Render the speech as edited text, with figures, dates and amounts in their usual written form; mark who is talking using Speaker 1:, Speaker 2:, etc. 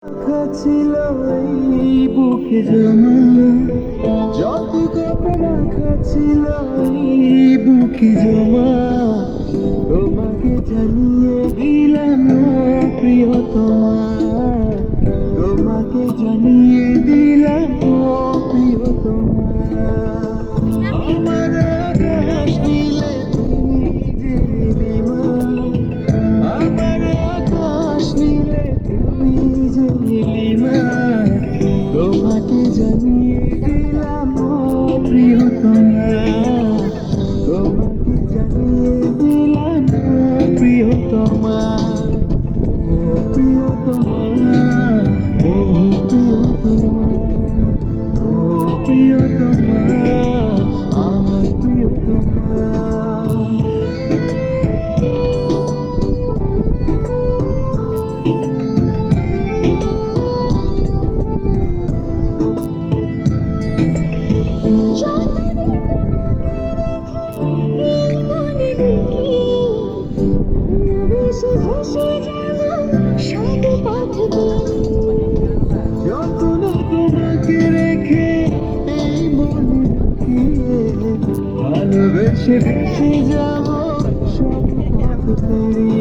Speaker 1: ছিল এই বুকে জমা, যত রাখা ছিল এই বুকে জমা, তোমাকে জানিয়ে দিলাম প্রিয়তমা, তোমাকে জানিয়ে দিলাম প্রিয়তমা। আমার আকাশ নীলে তুমি যে নীলিমা, আমার আকাশ নীলে তুমি যে নীলিমা, তোমাকে জানিয়ে দিলাম প্রিয়তমা, তোমাকে জানিয়ে দিলাম প্রিয়তমা, প্রিয়তমা, ও প্রিয়তমা, ও প্রিয়তমা, আমার প্রিয়তমা। যতনা তোমাকে রেখে এই মনে রাখিয়ে, ভালোবেসে ভেসে যাব সব পথ পেরিয়ে।